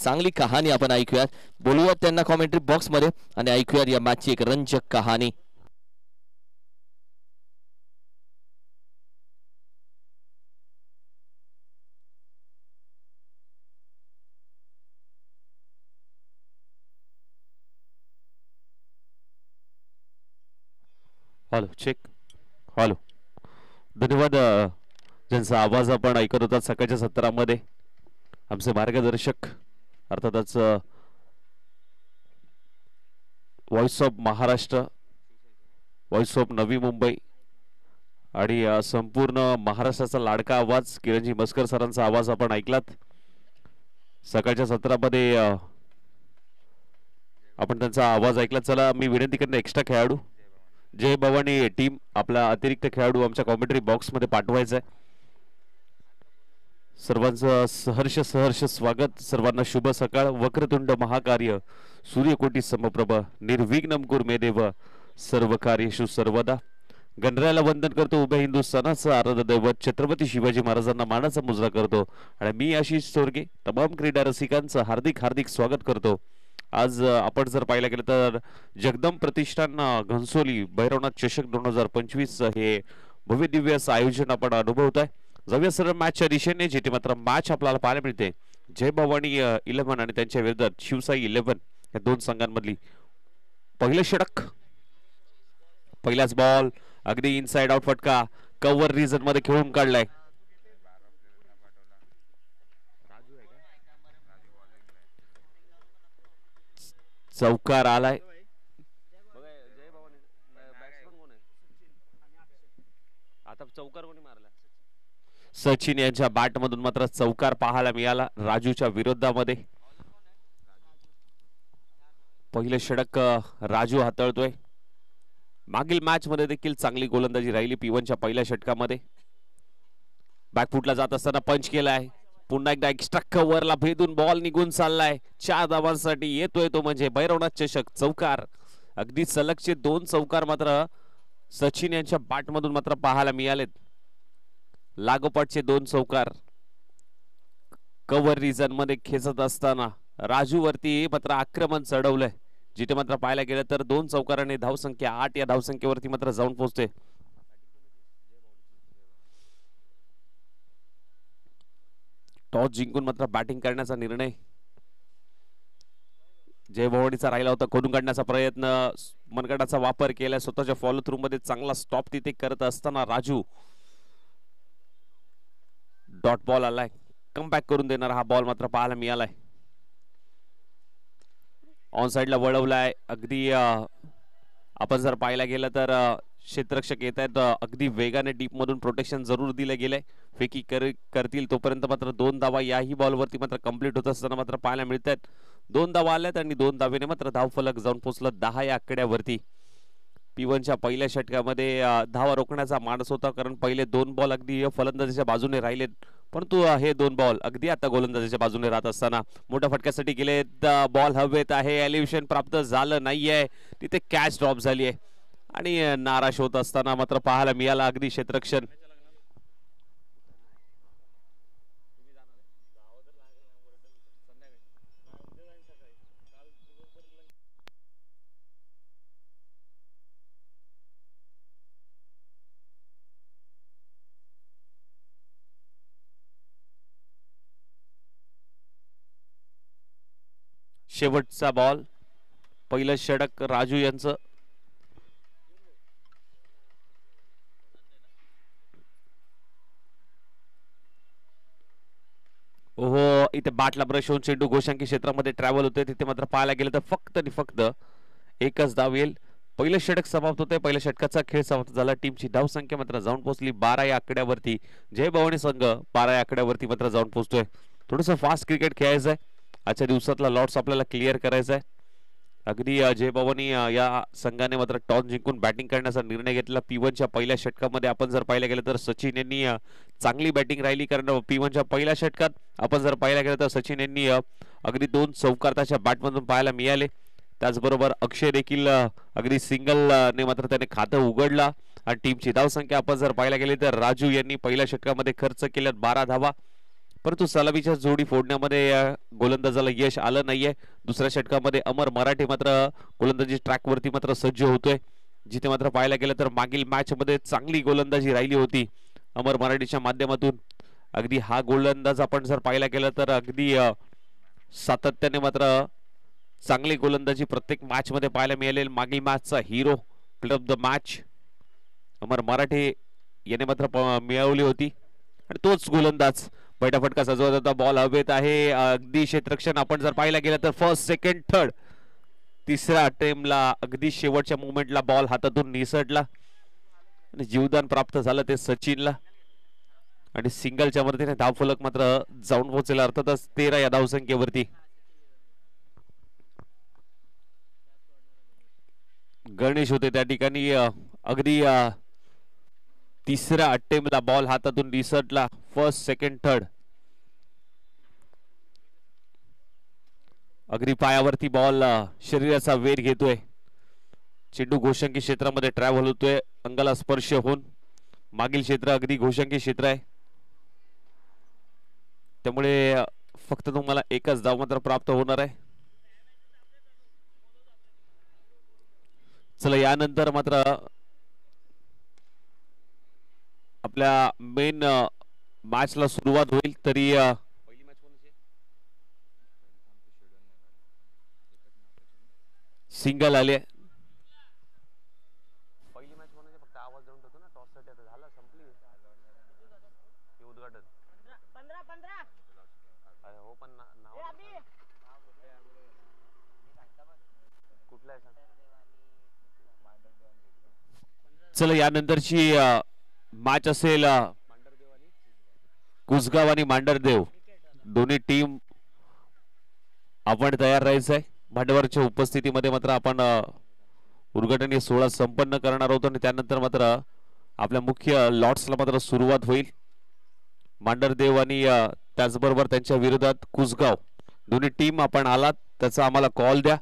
चांगली कहाणी आपण ऐकूयात. बोलूयात त्यांना कॉमेंट्री बॉक्स मध्ये आणि ऐकूयात या मॅचची एक रंजक कहाणी. Hello check. हॅलो. धन्यवाद. ज्यांचा आवाज आपण ऐकत होता सकाळच्या सत्रामध्ये आमचे मार्गदर्शक अर्थातच voice of Maharashtra, voice of Navi Mumbai आणि संपूर्ण महाराष्ट्राचा लाडका आवाज किरणजी मस्कर सरांचा आवाज आपण ऐकलात. सकाळच्या सत्रामध्ये आपण त्यांचा आवाज ऐकला. चला मी विनंती करणे एक्स्ट्रा खेळाडू जय भवानी टीम आपला अतिरिक्त खेळाडू आमच्या कॉमेंट्री बॉक्स मध्ये पाठवायचा आहे. सर्वांचं सहर्ष सहर्ष स्वागत. सर्वांना शुभ सकाळ. वक्रतुंड महाकार्य सूर्यकोटी समप्रभ निर्विघ्नं कुरु मे देव सर्व कार्येषु सर्वदा. गणरायाला वंदन करतो. उभ्या हिंदुस्थानाचं आराध्य दैवत छत्रपती शिवाजी महाराजांना मानाचा मुजरा करतो आणि मी आशिष सोरगे तमाम क्रीडा रसिकांचं हार्दिक हार्दिक स्वागत करतो. आज आपण जर पाहिलं गेलं तर जगदंब प्रतिष्ठान घनसोली भैरवनाथ चषक 2025 हे भव्य दिव्य असं आयोजन आपण अनुभवत आहे. जाऊया सरळ मॅचच्या दिशेने, जिथे मात्र मॅच आपल्याला पाहायला मिळते जय भवानी 11 आणि त्यांच्या विरोधात शिवसाई 11 या दोन संघांमधली. पहिलं षटक, पहिलाच बॉल अगदी इनसाइड आउट फटका कव्हर रिजन मध्ये खेळून काढलाय. चौकार आलाय. आता चौकार कोणी मारला? सचिन यांच्या बॅट मधून मात्र चौकार पाहायला मिळाला राजूच्या विरोधामध्ये. पहिलं षटक राजू हाताळतोय. मागील मॅच मध्ये देखील चांगली गोलंदाजी राहिली P1च्या पहिल्या षटकामध्ये. बॅकफुटला जात असताना पंच केलाय. पुन्हा एकदा एक्स्ट्रा कव्हरला भेदून बॉल निघून चाललाय. 4 धावांसाठी येतोय तो म्हणजे भैरवनाथ चषक. चौकार अगदी सलगचे 2 चौकार मात्र सचिन यांच्या बॅट मधून मात्र पाहायला मिळालेत. लागोपाठचे 2 चौकार कव्हर रिजन मध्ये खेचत असताना राजू वरती मात्र आक्रमण चढवलंय, जिथे मात्र पाहायला गेलं तर 2 चौकाराने धावसंख्या 8 या धावसंख्येवरती मात्र जाऊन पोहोचते. टॉस जिंकून मात्र बॅटिंग करण्याचा निर्णय जय भवानीचा राहिला होता. खोडून काढण्याचा प्रयत्न, मनगटाचा वापर केला. स्वतःच्या फॉलो थ्रू मध्ये चांगला स्टॉप तिथे करत असताना राजू डॉट बॉल आलाय. कमबॅक करून देणारा हा बॉल मात्र पाहायला मिळालाय. ऑन साइडला वळवलाय. अगदी आपण जर पाहायला गेलं तर क्षेत्ररक्षक येत आहेत. अगदी वेगाने डीप मधून प्रोटेक्शन जरूर दिले गेले. फेकी करतील तोपर्यंत मात्र 2 धावा याही बॉलवरती मात्र कंप्लीट होत असताना मात्र पाहायला मिळत आहेत. 2 धावा आल्यात आणि 2 धावेने मात्र धावफलक जाऊन पोहोचलं 10 या आकड्यावरती. P1च्या पहिल्या षटकामध्ये धावा रोखण्याचा मानस होता, कारण पहिले 2 बॉल अगदी फलंदाजीच्या बाजूने राहिलेत, परंतु हे 2 बॉल अगदी आता गोलंदाजीच्या बाजूने राहत असताना मोठ्या फटक्यासाठी गेले. बॉल हवेत आहे. एलिव्हेशन प्राप्त झालं नाहीये. तिथे कॅच ड्रॉप झाली आहे आणि नाराश होत असताना मात्र पाहायला मिळाला अगदी क्षेत्ररक्षण. शेवटचा बॉल, पहिलं षटक राजू यांचं. ओहो, इथे बॅटला ब्रश होऊन चेंडू गोशांकी क्षेत्रामध्ये ट्रॅव्हल होते. तिथे मात्र पाहायला गेलं तर फक्त आणि फक्त एकच धाव येईल. पहिलं षटक समाप्त होते. पहिल्या षटकाचा खेळ समाप्त झाला. टीमची धावसंख्या मात्र जाऊन पोहोचली 12 या आकड्यावरती. जय भवानी संघ 12 या आकड्यावरती मात्र जाऊन पोहोचतोय. थोडस फास्ट क्रिकेट खेळायचं आहे. आजच्या दिवसातला लॉट्स आपल्याला क्लिअर करायचा आहे. अगदी जय भवानी या संघाने मात्र टॉस जिंकून बॅटिंग करण्याचा निर्णय घेतला. P1च्या पहिल्या षटकामध्ये आपण जर पाहायला गेलं तर सचिन यांनी चांगली बॅटिंग राहिली, कारण P1च्या पहिल्या षटकात आपण जर पाहायला गेलं तर सचिन यांनी अगदी 2 चौकार त्याच्या बॅटमधून पाहायला मिळाले. त्याचबरोबर अक्षय देखील अगदी सिंगल ने मात्र त्याने खातं उघडला. आणि टीमची धावसंख्या आपण जर पाहायला गेली तर राजू यांनी पहिल्या षटकामध्ये खर्च केल्यात 12 धावा. परंतु सलामीच्या जोडी फोडण्यामध्ये या गोलंदाजाला यश आलं नाहीये. दुसऱ्या षटकामध्ये अमर मराठे मात्र गोलंदाजी ट्रॅक वरती मात्र सज्ज होतोय, जिथे मात्र पाहायला गेलं तर मागील मॅच मध्ये चांगली गोलंदाजी राहिली होती अमर मराठीच्या माध्यमातून. अगदी हा गोलंदाज आपण जर पाहायला गेलं तर अगदी सातत्याने मात्र चांगली गोलंदाजी प्रत्येक मॅच मध्ये पाहायला मिळालेली. मागील मॅचचा hero player of the match Amar Marathe याने मात्र मिळवली होती. आणि तोच गोलंदाज बैठा फटका सजवत होता. बॉल हवेत आहे, अगदी क्षेत्ररक्षण आपण जर पाहायला गेलं तर फर्स्ट सेकंड थर्ड तिसऱ्या अटेम्प्टला अगदी शेवटच्या मोमेंटला बॉल हातातून निसटला आणि जीवदान प्राप्त झालं ते सचिनला. आणि सिंगलच्या मदतीने धावफलक मात्र जाऊन पोहोचला, अर्थातच 13 या धावसंख्येवरती. गणेश होते त्या ठिकाणी. अगदी तिसऱ्या अटेम्प्टला बॉल हातातून निसटला, फर्स्ट सेकंड थर्ड. अगदी पायावरती बॉल शरीराचा वेध घेतोय. चेंडू घोषंकी क्षेत्रामध्ये ट्रॅव्हल होतोय, अंगाला स्पर्श होऊन. मागील क्षेत्र अगदी घोषंकी क्षेत्र आहे, त्यामुळे फक्त तुम्हाला एकच धाव मात्र प्राप्त होणार आहे. चला, यानंतर मात्र आपल्या मेन मॅचला सुरुवात होईल. तरी सिंगल आले. पहिली मॅच म्हणजे फक्त आवाज देऊन ठेवतो ना, टॉस साठी झालं, संपली उद्घाटन. 15 अरे हो, पण नाव कुठलं आहे सांग. चला, यानंतरची मॅच असेल कुसगाव आणि मांडरदेव. दोन्ही टीम आपण तयार राहायचं आहे. भांडवरच्या उपस्थितीमध्ये मात्र आपण उद्घाटनीय सोहळा संपन्न करणार आहोत आणि त्यानंतर मात्र आपल्या मुख्य लॉट्सला मात्र सुरुवात होईल. मांडरदेव आणि त्याचबरोबर त्यांच्या विरोधात कुसगाव दोन्ही टीम आपण आलात त्याचा आम्हाला कॉल द्या.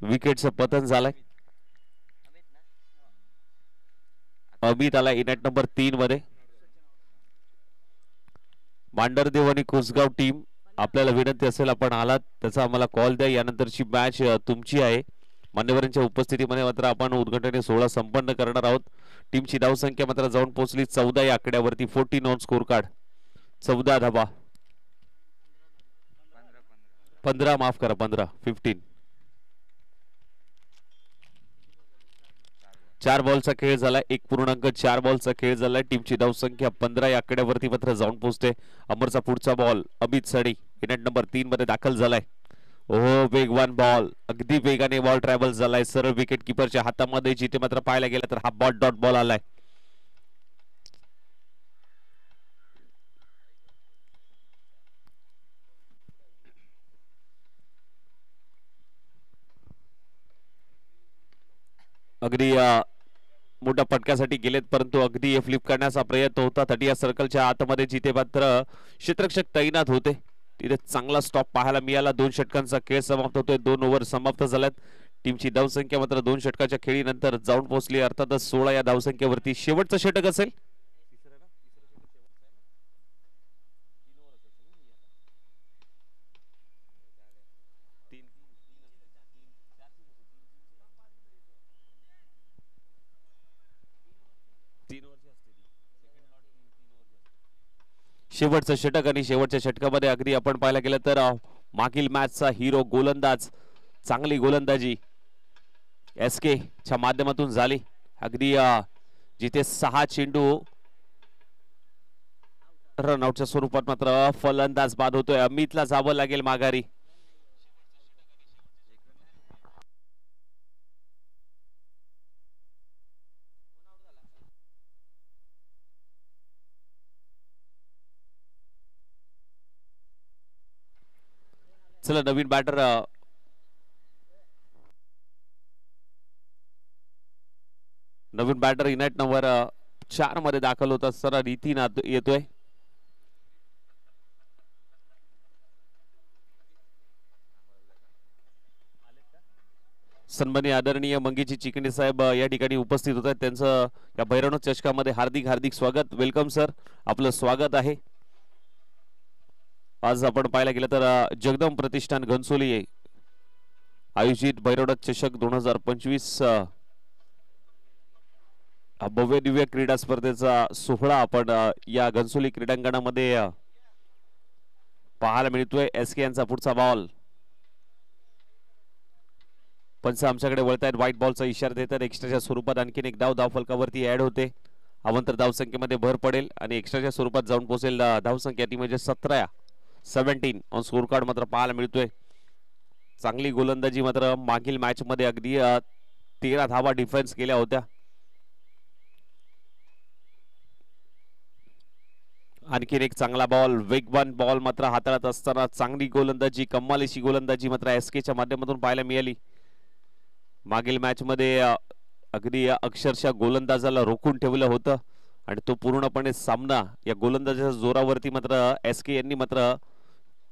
विकेटचं पतन झालंय. अमित आला इनेट नंबर 3 मध्ये. मांडरदेव आणि कुसगाव टीम आपल्याला विनंती असेल आपण आलात त्याचा आम्हाला कॉल द्या. यानंतरची मॅच तुमची आहे. मान्यवरांच्या उपस्थितीमध्ये मात्र आपण उद्घाटनीय सोहळा संपन्न करणार आहोत. टीमची धावसंख्या मात्र जाऊन पोहोचली 14 या आकड्यावरती. 14 ऑन स्कोर कार्ड, 14 धाबा. 15 माफ करा, 15. 4 बॉलचा खेळ झाला, 1.4 बॉलचा खेळ झालाय. टीमची धावसंख्या 15 या आकड्यावरती मात्र जाऊन पोहोचते. अमरचा पुढचा बॉल अमित सडी इनेट नंबर 3 मध्ये दाखल झालाय. ओहो, वेगवान बॉल, अगदी वेगाने बॉल ट्रॅव्हल झालाय सरळ विकेट किपरच्या हातामध्ये, जिथे मात्र पाहायला गेला तर हा बॉल डॉट बॉल आलाय. अगदी मोठ्या फटक्यासाठी गेलेत, परंतु अगदी फ्लिप करण्याचा प्रयत्न होता. 30 या सर्कलच्या आतमध्ये जिथे मात्र क्षेत्ररक्षक तैनात होते तिथे चांगला स्टॉप पाहायला मिळाला. 2 षटकांचा खेळ समाप्त होतोय. 2 ओव्हर समाप्त झाल्यात. टीमची धावसंख्या मात्र 2 षटकाच्या खेळीनंतर जाऊन पोहोचली, अर्थातच 16 या धावसंख्येवरती. शेवटचं षटक असेल. शेवटचं षटक आणि शेवटच्या षटकामध्ये अगदी आपण पाहायला गेलं तर मागील मॅचचा हिरो गोलंदाज, चांगली गोलंदाजी SK च्या माध्यमातून झाली. अगदी जिथे 6 चेंडू रनआउटच्या स्वरूपात मात्र फलंदाज बाद होतोय. अमितला जावं लागेल माघारी. चला, नवीन बॅटर इनेट नंबर 4 मध्ये दाखल होता सर रीतीन येतोय. सन्माननीय आदरणीय मंगीची चिकणी साहेब या ठिकाणी उपस्थित होत आहेत. त्यांचं या भैरवनाथ चषकामध्ये हार्दिक स्वागत. वेलकम सर, आपलं स्वागत आहे. आज आपण पाहायला गेलं तर जगदंब प्रतिष्ठान घनसोली आयोजित भैरवनाथ चषक 2025 भव्य दिव्य क्रीडा स्पर्धेचा सोहळा आपण या घनसोली क्रीडांगणामध्ये पाहायला मिळतोय. SK यांचा पुढचा बॉल, पंच आमच्याकडे वळतायत, व्हाईट बॉलचा इशारा देतात. एक्स्ट्राच्या स्वरूपात आणखीन एक धाव धावफलकावरती ऍड होते. अवंतर धावसंख्येमध्ये भर पडेल आणि एक्स्ट्राच्या स्वरूपात जाऊन पोहोचेल धावसंख्या ती म्हणजे 17 ऑन स्कोर कार्ड मात्र पाहायला मिळतोय. चांगली गोलंदाजी मात्र मागील मॅच मध्ये अगदी 13 धावा डिफेन्स केल्या होत्या. आणखीन एक चांगला बॉल, वेगवान बॉल मात्र हाताळत असताना चांगली गोलंदाजी, कमालीची गोलंदाजी मात्र SKच्या माध्यमातून पाहायला मिळाली. मागील मॅच मध्ये अगदी अक्षरशः गोलंदाजाला रोखून ठेवलं होतं आणि तो पूर्णपणे सामना या गोलंदाजाच्या जोरावरती मात्र SK यांनी मात्र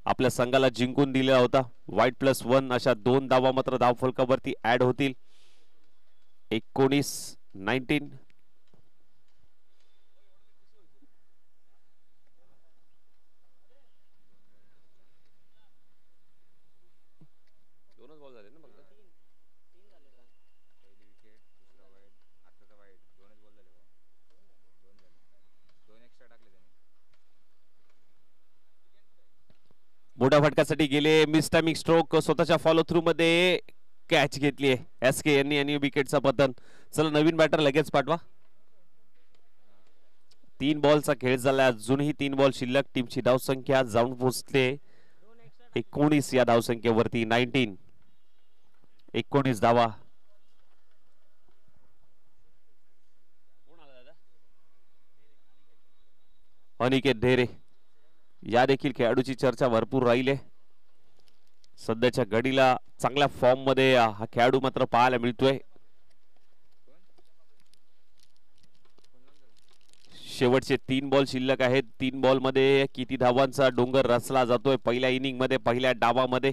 आपल्या संघाला जिंकून दिला होता. व्हाईट +1 अशा 2 धावा मात्र धावफलकावरती ऍड होतील. 19 मोठ्या फटक्यासाठी गेले. मिस्टामिक स्ट्रोक, स्वतःच्या फॉलो थ्रू मध्ये कॅच घेतली आहे SK यांनी आणि विकेटचा पतन. चला नवीन बॅटर लगेच पाठवा. 3 बॉलचा खेळ झाला, अजूनही 3 बॉल शिल्लक. टीमची धावसंख्या जाऊन पोहोचते 19 या धावसंख्येवरती. 19 धावा. अनिकेत ढेरे या देखील खेळाडूची चर्चा भरपूर राहील आहे. सध्याच्या घडीला चांगल्या फॉर्म मध्ये हा खेळाडू मात्र पाहायला मिळतोय. शेवटचे 3 बॉल शिल्लक आहेत. 3 बॉल मध्ये किती धावांचा डोंगर रचला जातोय पहिल्या इनिंग मध्ये, पहिल्या डावामध्ये.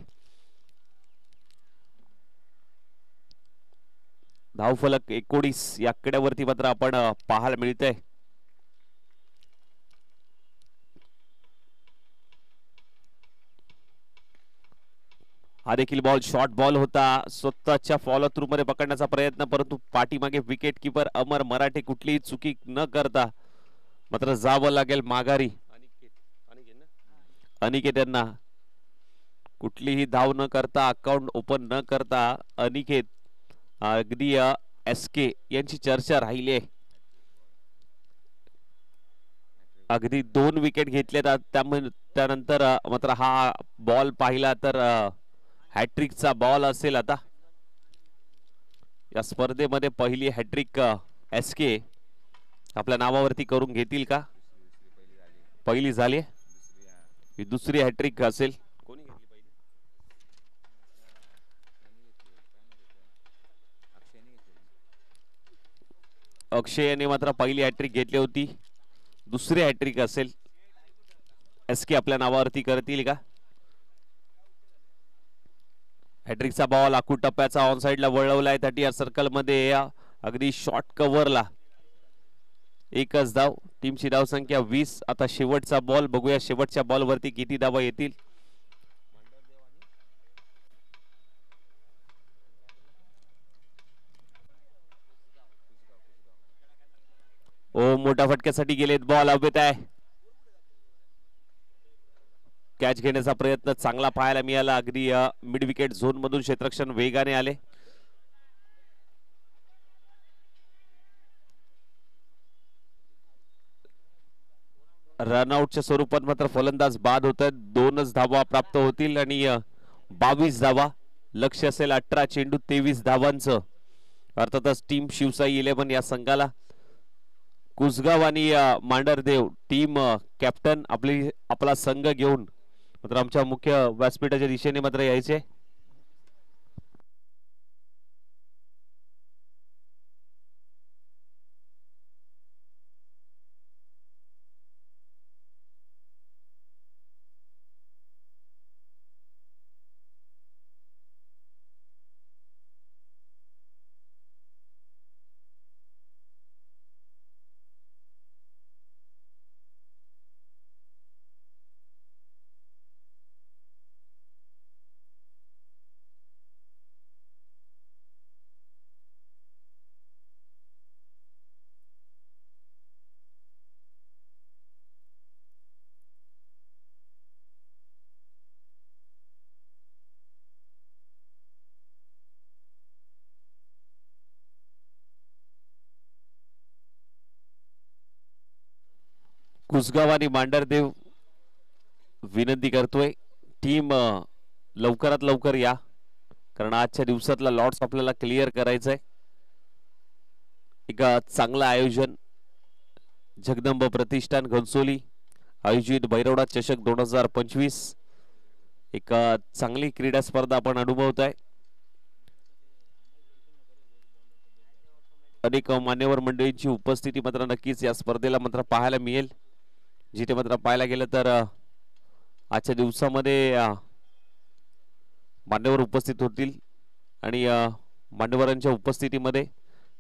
धावफलक 19 या आकड्यावरती मात्र आपण पाहायला मिळतंय. हा देखील बॉल शॉर्ट बॉल होता. स्वतःच्या फॉलो थ्रू मध्ये पकडण्याचा प्रयत्न, परंतु पाठीमागे विकेट किपर अमर मराठे कुठलीही चुकी न करता मात्र जावं लागेल माघारी. अनिकेत यांना कुठलीही धाव न करता, अकाउंट ओपन न करता अनिकेत अगदी SK यांची चर्चा राहिली आहे. अगदी 2 विकेट घेतले. त्यानंतर मात्र हा बॉल पाहिला तर हॅट्रिकचा बॉल असेल. आता या स्पर्धेमध्ये पहिली हॅट्रिक SK आपल्या नावावरती करून घेतील का? पहिली झाली, ही दुसरी हॅट्रिक असेल. कोणी घेतली पहिली? अक्षय याने मात्र पहिली हॅट्रिक घेतली होती. दुसरी हॅट्रिक असेल. SK आपल्या नावावरती करतील का? हॅट्रिकचा बॉल आखूड टप्प्याचा ऑन साइडला वळवलाय 30 सर्कल मध्ये. अगदी शॉर्ट कव्हरला एकच धाव. टीमची धावसंख्या 20. आता शेवटचा बॉल बघूया, शेवटच्या बॉल वरती किती धावा येतील. ओ मोठ्या फटक्यासाठी गेलेत. बॉल हवेत आहे. कॅच घेण्याचा प्रयत्न चांगला पाहायला मिळाला. अगदी मिड विकेट झोन मधून क्षेत्ररक्षण वेगाने आले. रनआउटच्या स्वरूपात मात्र फलंदाज बाद होत आहेत. 2च धावा प्राप्त होतील आणि 22 धावा. लक्ष असेल 18 चेंडू 23 धावांचं. अर्थातच टीम शिवसाई 11 या संघाला कुसगाव आणि मांढरदेव टीम कॅप्टन आपला संघ घेऊन मात्र आमच्या मुख्य व्यासपीठाच्या दिशेने मात्र यायचे. कुसगाव आणि मांढरदेव विनंती करतोय टीम लवकरात लवकर या, कारण आजच्या दिवसातला लॉट्स आपल्याला क्लिअर करायचंय. एक चांगलं आयोजन जगदंब प्रतिष्ठान घनसोली आयोजित भैरवडा चषक 2025. एक चांगली क्रीडा स्पर्धा आपण अनुभवत आहे. अनेक मान्यवर मंडळींची उपस्थिती मात्र नक्कीच या स्पर्धेला मात्र पाहायला मिळेल. जिथे मात्र पाहायला गेलं तर आजच्या दिवसामध्ये मान्यवर उपस्थित होतील आणि मान्यवरांच्या उपस्थितीमध्ये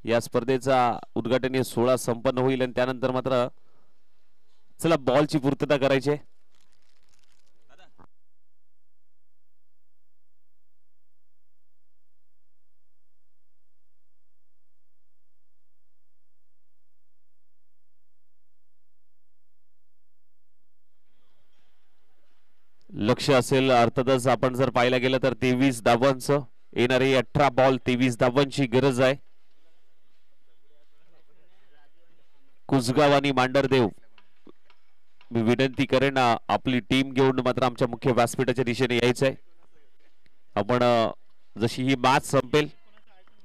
या स्पर्धेचा उद्घाटनीय सोहळा संपन्न होईल आणि त्यानंतर मात्र चला बॉलची पूर्तता करायची आहे. लक्ष असेल अर्थातच आपण जर पाहायला गेलं तर 23 धावांचं येणारे 18 बॉल 23 धावांची गरज आहे. कुसगाव आणि मांढरदेव मी विनंती करेन आपली टीम घेऊन मात्र आमच्या मुख्य व्यासपीठाच्या दिशेने यायचंय. आपण जशी ही मॅच संपेल,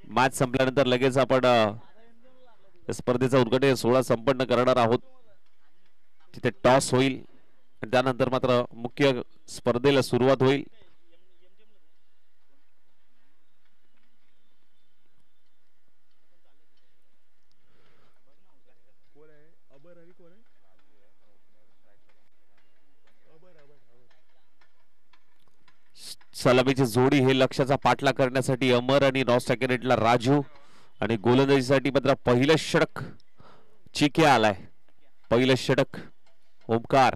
मॅच संपल्यानंतर लगेच आपण स्पर्धेचा उद्घाटन सोहळा संपन्न करणार आहोत. तिथे टॉस होईल आणि त्यानंतर मात्र मुख्य स्पर्धेला सुरुवात होईल. सलामीची जोडी हे लक्ष्याचा पाठलाग करण्यासाठी अमर आणि नॉस कॅरेटला राजू आणि गोलंदाजीसाठी मात्र पहिलं षटक चिके आलाय. पहिलं षटक ओमकार.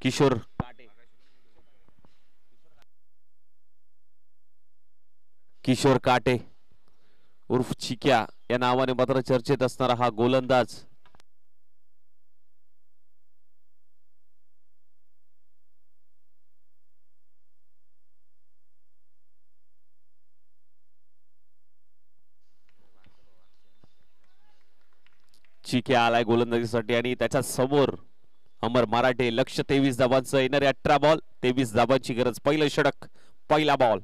किशोर किशोर काटे उर्फ चिक्या या नावाने मात्र चर्चेत असणारा हा गोलंदाज चिक्या आलाय गोलंदाजीसाठी आणि त्याच्या समोर अमर मराठे. लक्ष 23 धावांचं येणारे 18 बॉल 23 धावांची गरज. पहिलं षटक पहिला बॉल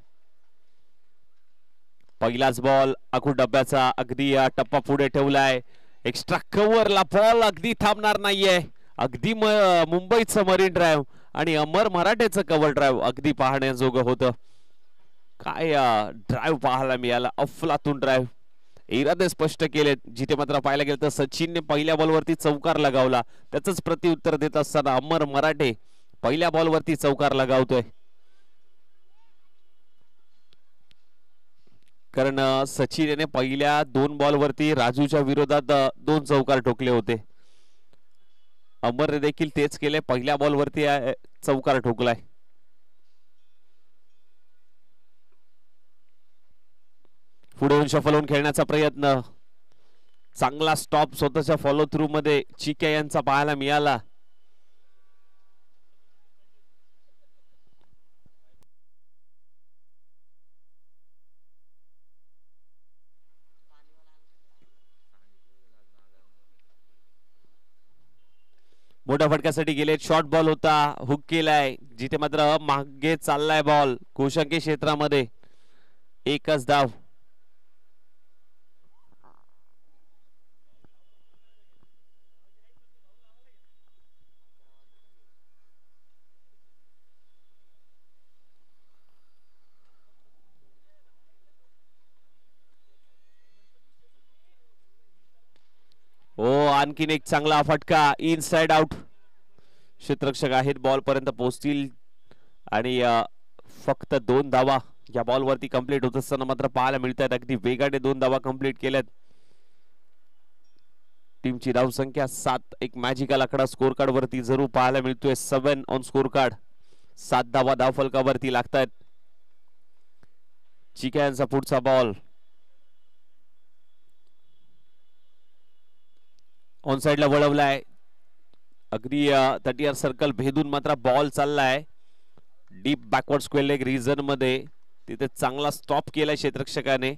पहिलाच बॉल आखू डब्याचा अगदी टप्पा पुढे ठेवलाय. एक्स्ट्रा कव्हरला बॉल अगदी थांबणार नाहीये. अगदी मुंबईचं मरीन ड्राईव्ह आणि अमर मराठेचं कव्हर ड्राईव्ह अगदी पाहण्याजोगं होतं. काय ड्राईव्ह पाहायला मिळाला, अफलातून ड्राईव्ह. इरादे स्पष्ट केलेत. जिथे मात्र पाहायला गेलं तर सचिनने पहिल्या बॉलवरती चौकार लगावला, त्याच प्रत्युत्तर देत असताना अमर मराठे पहिल्या बॉलवरती चौकार लगावतोय. कारण सचिन याने पहिल्या 2 बॉलवरती राजूच्या विरोधात 2 चौकार ठोकले होते. अमरने देखील तेच केले, पहिल्या बॉलवरती चौकार ठोकलाय. पुढे शफल होऊन खेळण्याचा प्रयत्न, चांगला स्टॉप स्वतःच्या फॉलो थ्रू मध्ये चिके यांचा पाहायला मिळाला. मोठ्या फटक्यासाठी गेले. शॉर्ट बॉल होता, हुक केलाय. जिथे मात्र मागे चाललाय बॉल कोशांकी क्षेत्रामध्ये. एकच धाव. हो, आणखीन एक चांगला फटका इनसाइड आउट. क्षेत्ररक्षक आहेत, बॉल पर्यंत पोहोचतील आणि फक्त 2 धावा या बॉल वरती कंप्लीट होत असताना मात्र पाहायला मिळतात. अगदी वेगाने 2 धावा कंप्लीट केल्यात. टीमची धाव संख्या 7. एक मॅजिकल आकडा स्कोर कार्ड वरती जरूर पाहायला मिळतोय. 7 ऑन स्कोर कार्ड. 7 धावा धाव फलकावरती लागतात. चिके यांचा पुढचा बॉल ऑन साइडला वळवलाय. अगदी 30 सर्कल भेदून मात्र बॉल चाललाय deep backward square leg region मध्ये. तिथे चांगला स्टॉप केलाय क्षेत्ररक्षकाने.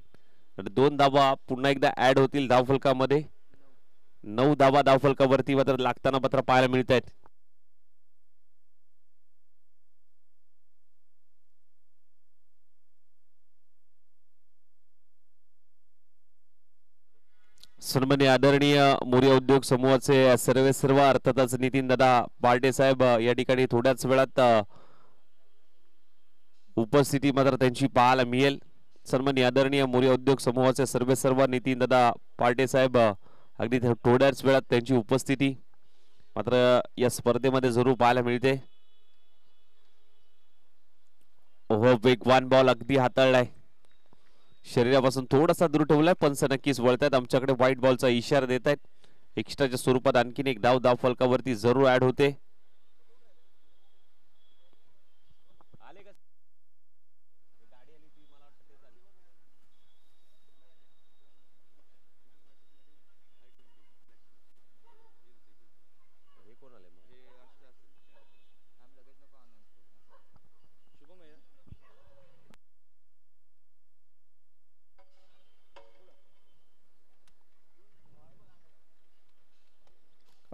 2 धावा पुन्हा एकदा ऍड होतील धावफलकामध्ये. 9 धावा धावफलकावरती मात्र लागताना मात्र पाहायला मिळत आहेत. सन्मान्य आदरणीय मोरिया उद्योग समूहाचे सर्व अर्थातच नितीन दादा पार्टे साहेब या ठिकाणी थोड्याच वेळात उपस्थिती मात्र त्यांची पाहायला मिळेल. सन्मान्य आदरणीय मोरिया उद्योग समूहाचे सर्व नितीन दादा पार्टे साहेब अगदी थोड्याच वेळात त्यांची उपस्थिती मात्र या स्पर्धेमध्ये जरूर पाहायला मिळते. ओहो वेगवान बॉल अगदी हाताळलाय. शरीरापासून थोडासा दूर ठेवलाय पण नक्कीच वळतायत. आमच्याकडे व्हाईट बॉलचा इशारा देत आहेत. एक्स्ट्राच्या स्वरूपात आणखीन एक धाव फलकावरती जरूर ऍड होते.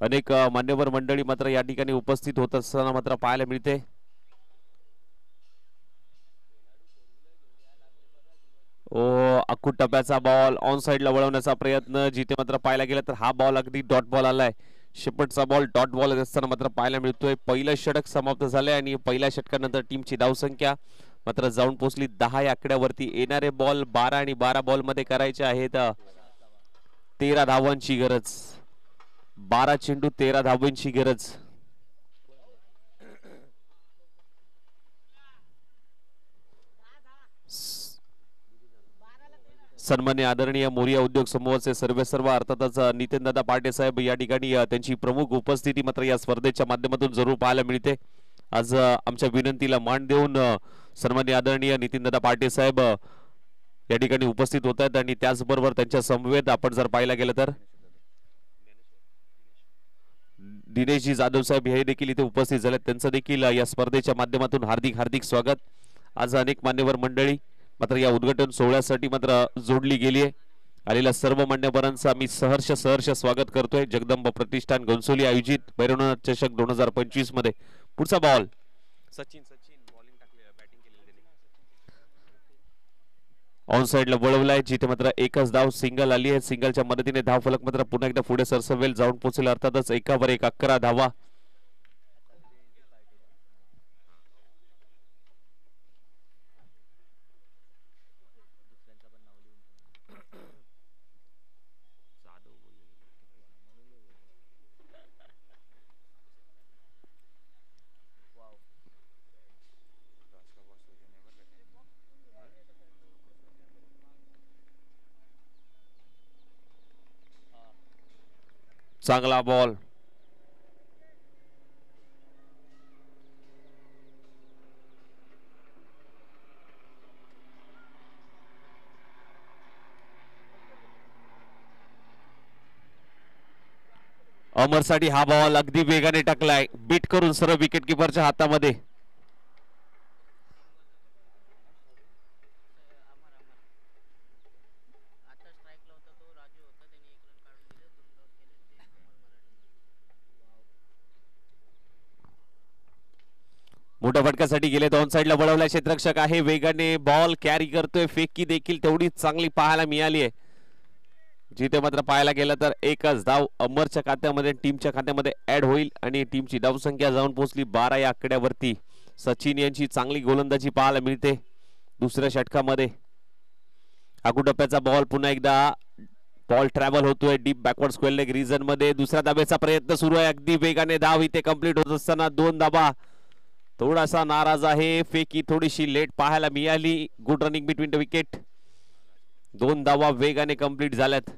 अनेक मान्यवर मंडळी मात्र या ठिकाणी उपस्थित होत असताना मात्र पाहायला मिळते. अखूट टप्प्याचा बॉल ऑन साइडला वळवण्याचा प्रयत्न जिथे मात्र पाहायला गेला तर हा बॉल अगदी डॉट बॉल आलाय. शेपटचा बॉल डॉट बॉल असताना मात्र पाहायला मिळतोय. पहिलं षटक समाप्त झालंय आणि पहिल्या षटकानंतर टीमची धावसंख्या मात्र जाऊन पोहोचली 10 या आकड्यावरती. येणारे बॉल 12 आणि 12 बॉल मध्ये करायचे आहेत. 13 धावांची गरज. 12 चेंडू 13 धावांची गरज. सन्मान्य आदरणीय मोरिया उद्योग समूहाचे सर्व अर्थातच नितीन दादा पाटे साहेब या ठिकाणी त्यांची प्रमुख उपस्थिती मात्र या स्पर्धेच्या माध्यमातून जरूर पाहायला मिळते. आज आमच्या विनंतीला मान देऊन सन्मान्य आदरणीय नितीन दादा पाटे साहेब या ठिकाणी उपस्थित होत आहेत आणि त्याचबरोबर त्यांच्या समवेत आपण जर पाहायला गेलं तर दिनेशजी जाधव साहेब हे देखील इथे उपस्थित झाले. त्यांचं देखील या स्पर्धेच्या माध्यमातून हार्दिक स्वागत. आज अनेक मान्यवर मंडळी मात्र या उद्घाटन सोहळ्यासाठी मात्र जोडली गेली आहे. आलेल्या सर्व मान्यवरांचा मी सहर्ष स्वागत करतोय. जगदंब प्रतिष्ठान घनसोली आयोजित भैरवनाथ चषक 2025 मध्ये. पुढचा बॉल सचिन बॉलिंग टाकले बॅटिंग केलेली ऑन साइडला वळवलाय जिथे मात्र एकच धाव सिंगल आली आहे. सिंगलच्या मदतीने धाव फलक मात्र पुन्हा एकदा पुढे सरसवेल जाऊन पोहोचेल. अर्थातच एकावर एक 11 धावा. चांगला बॉल. अमरसाठी हा बॉल अगदी वेगाने टाकलाय बीट करून सरळ विकेट किपरच्या हातामध्ये. मोठ्या फटक्यासाठी गेले दोन साइडला वळवला क्षेत्ररक्षक आहे. वेगाने बॉल कॅरी करतोय. फेकी देखील तेवढीच चांगली पाहायला मिळाली आहे. जिथे मात्र पाहायला गेलं तर एकच धाव अमरच्या खात्यामध्ये टीमच्या खात्यामध्ये ऍड होईल आणि टीमची धावसंख्या जाऊन पोहोचली 12 या आकड्यावरती. सचिन यांची चांगली गोलंदाजी पाहायला मिळते दुसऱ्या षटकामध्ये. आगुटप्प्याचा बॉल पुन्हा एकदा बॉल ट्रॅव्हल होतोय deep backward square leg region मध्ये. दुसऱ्या धाब्याचा प्रयत्न सुरू आहे. अगदी वेगाने धाव इथे कंप्लीट होत असताना 2 धाबा. थोडासा नाराज आहे. फेकी थोडीशी लेट पाहायला मिळाली. Good running between the wicket. 2 धावा वेगाने कंप्लीट झाल्यात.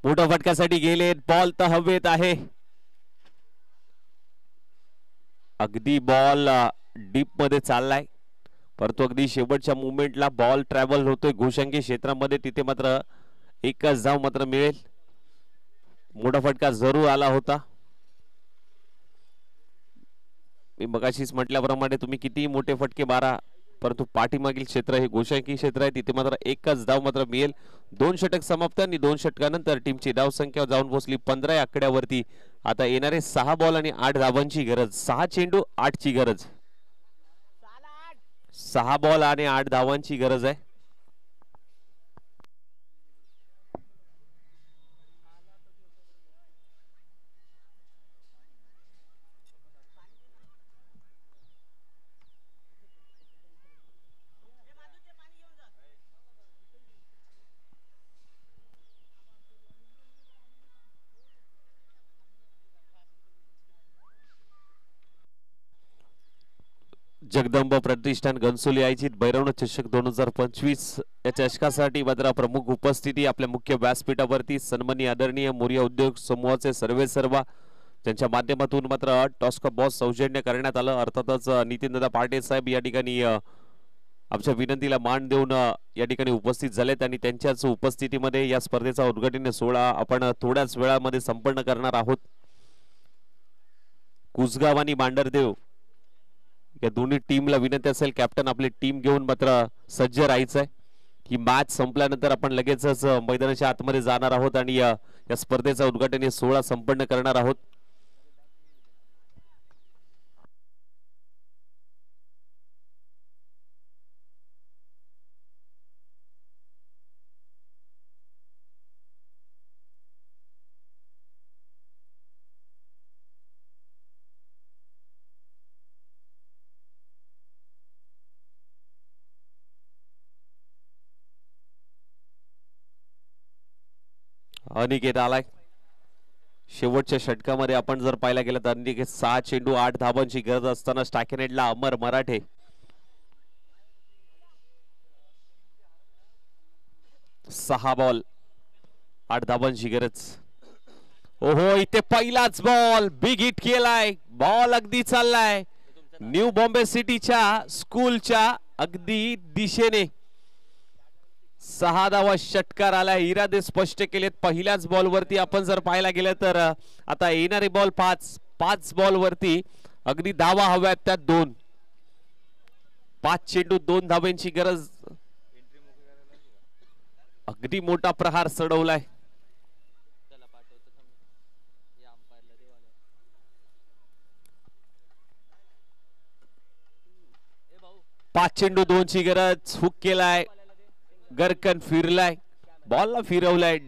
मोठ्या फटक्यासाठी गेले. बॉल तर हवेत आहे. अगदी बॉल डीप मध्ये चाललाय, परंतु अगदी शेवटच्या मुवमेंटला बॉल ट्रॅव्हल होतोय घोषांकी क्षेत्रामध्ये. तिथे मात्र एकच धाव मात्र मिळेल. मोठा फटका जरूर आला होता. मी मगाशीच म्हटल्याप्रमाणे तुम्ही किती मोठे फटके मारा, परंतु पाठीमागील क्षेत्र हे घोषांकी क्षेत्र आहे. तिथे मात्र एकच धाव मात्र मिळेल. 2 षटक समाप्त आणि 2 षटकानंतर टीमची धाव संख्या जाऊन पोहोचली 15 या आकड्यावरती. आता येणारे 6 बॉल आणि 8 धावांची गरज. 6 चेंडू 8 ची गरज. 6 बॉल आणि 8 धावांची गरज आहे. जगदंबा प्रतिष्ठान घनसोली आयोजित भैरवनाथ चषक 2025 या चषकासाठी मात्र प्रमुख उपस्थिती आपल्या मुख्य व्यासपीठावरती सन्माननीय आदरणीय मोरिया उद्योग समूहाचे सर्वेसर्वा त्यांच्या माध्यमातून मात्र टॉस्का बॉस सौजन्य करण्यात आलं. अर्थातच नितीनदादा पाटे साहेब या ठिकाणी आमच्या विनंतीला मान देऊन या ठिकाणी उपस्थित झालेत आणि त्यांच्याच उपस्थितीमध्ये या स्पर्धेचा उद्घाटन सोहळा आपण थोड्याच वेळामध्ये संपन्न करणार आहोत. कुसगाव आणि मांढरदेव या दोन्ही टीमला विनंती असेल, कॅप्टन आपली टीम घेऊन मात्र सज्ज राहायचंय. ही मॅच संपल्यानंतर आपण लगेचच मैदानाच्या आतमध्ये जाणार आहोत आणि या स्पर्धेचा उद्घाटन सोहळा संपन्न करणार आहोत. अनिकेत आलाय. शेवटच्या षटकामध्ये आपण जर पाहायला गेलं तर अनिकेत 6 चेंडू 8 धावांची गरज असताना स्टॅकेनेटला अमर मराठे 6 बॉल 8 धावांची गरज. ओहो, इथे पहिलाच बॉल बिग हिट केलाय. बॉल अगदी चाललाय न्यू बॉम्बे सिटीच्या स्कूलच्या अगदी दिशेने. 6 धावा षटकार आलाय. इरादे स्पष्ट केलेत पहिल्याच बॉल वरती. आपण जर पाहायला गेलं तर आता येणारे बॉल 5 बॉल वरती अगदी धावा हव्यात, त्यात 2. 5 चेंडू 2 धावांची गरज. अगदी मोठा प्रहार चढवलाय. 5 चेंडू 2 ची गरज. हुक केलाय, गरकन फिरलाय, बॉलला फिरवलाय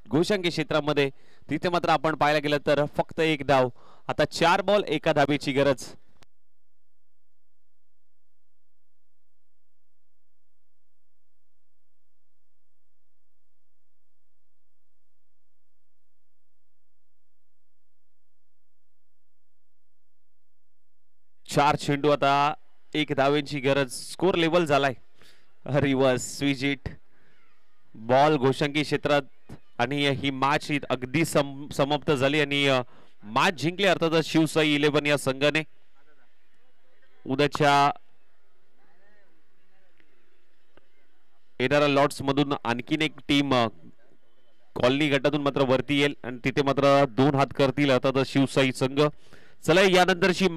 घोषांकी क्षेत्रामध्ये. तिथे मात्र आपण पाहायला गेलं तर फक्त 1 धाव. आता 4 बॉल 1 धावेची गरज. चार चेंडू आता 1 धावेची गरज. स्कोर लेवल झालाय. रिव्हर्स स्विच हिट, बॉल घोषांकी क्षेत्रात आणि ही मॅच अगदी समाप्त झाली आणि मॅच जिंकली अर्थातच शिवसाई 11 या संघाने. उद्याच्या येणाऱ्या लॉट्स मधून आणखीन एक टीम कॉलनी गटातून मात्र वरती येईल आणि तिथे मात्र 2 हात करतील अर्थातच शिवसाई संघ. चला यानंतरची